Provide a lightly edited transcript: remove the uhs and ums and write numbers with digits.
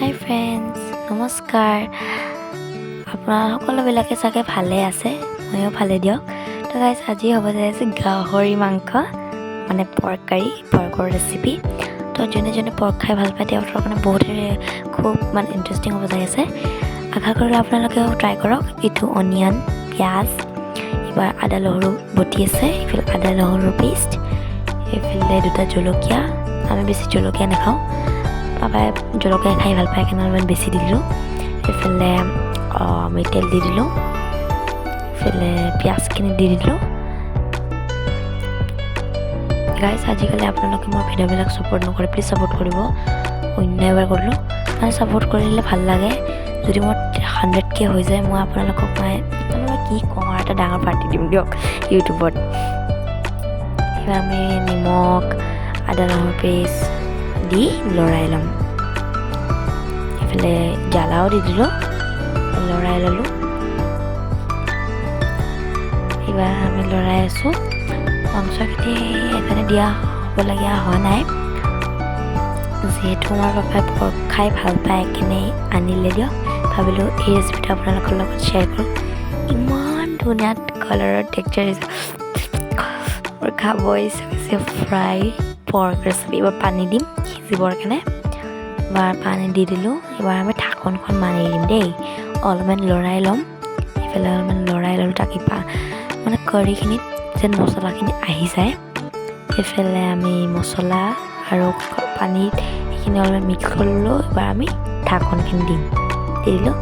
হাই friends, নমস্কাৰ। আপোনাৰ সকলোবিলাকে চাগে ভালে আছে, ময়ো ভালে দিয়ক। তো গাইজ আজি হ'ব যাই আছে গাহৰি মাংস, মানে পৰ্ক কাৰী, পৰ্কৰ ৰেচিপি। তো যোনে যোনে পৰ্ক খাই ভাল পায় তেওঁলোকৰ কাৰণে বহুতে খুব মানে ইণ্টাৰেষ্টিং হ'ব যাই আছে। আশা কৰিলে আপোনালোকেও ট্ৰাই কৰক। এইটো অনিয়ন, পিঁয়াজ, এইবাৰ আদা নহৰু বটি আছে, এইফালে আদা নহৰুৰ পেষ্ট, এইফালে দুটা জলকীয়া। আমি বেছি জলকীয়া নাখাওঁ, পাপাই জলকীয়া খাই ভাল পায় কাৰণে অলপমান বেছি দি দিলোঁ। এইফালে আমি তেল দি দিলোঁ, এইফালে পিঁয়াজখিনি দি দিলোঁ। গাইজ আজিকালি আপোনালোকে মোৰ ভিডিঅ'বিলাক ছাপোৰ্ট নকৰে, প্লিজ ছাপোৰ্ট কৰিব। অন্য এবাৰ কৰিলোঁ, মানে ছাপোৰ্ট কৰিলে ভাল লাগে। যদি মোৰ 100K হৈ যায়, মই আপোনালোকক কি কওঁ আৰু এটা ডাঙৰ পাৰ্টি দিম দিয়ক ইউটিউবত। এইবাৰ আমি নিমখ, আদা নহৰু পেষ্ট দি লৰাই ল'ম। এইফালে জ্বালাও দি দিলোঁ, লৰাই ল'লোঁ। এইবাৰ আমি লৰাই আছোঁ। মাংসখিনি এখানে দিয়া হ'বলগীয়া হোৱা নাই, যিহেতু আমাৰ পাপাই পৰ্ক খাই ভাল পায় কেনে আনিলে দিয়ক। ভাবিলোঁ এই ৰেচিপিটো আপোনালোকৰ লগত শ্বেয়াৰ কৰোঁ। ইমান ধুনীয়া কালাৰৰ টেক্সচাৰ মোৰ খাব ইচ্ছা গৈছে। Fry pork recipe. এইবাৰ পানী দিম সিজিবৰ কাৰণে। এবাৰ পানী দি দিলোঁ। এইবাৰ আমি ঢাকনখন মাৰি দিম দেই, অলপমান লৰাই ল'ম। এইফালে অলপমান লৰাই ল'লোঁ তাকি মানে কাৰীখিনিত যেন মছলাখিনি আহি যায়। এইফালে আমি মছলা আৰু পানীত সেইখিনি অলপমান মিক্স কৰি ল'লোঁ। এবাৰ আমি ঢাকনখিনি দি দিলোঁ।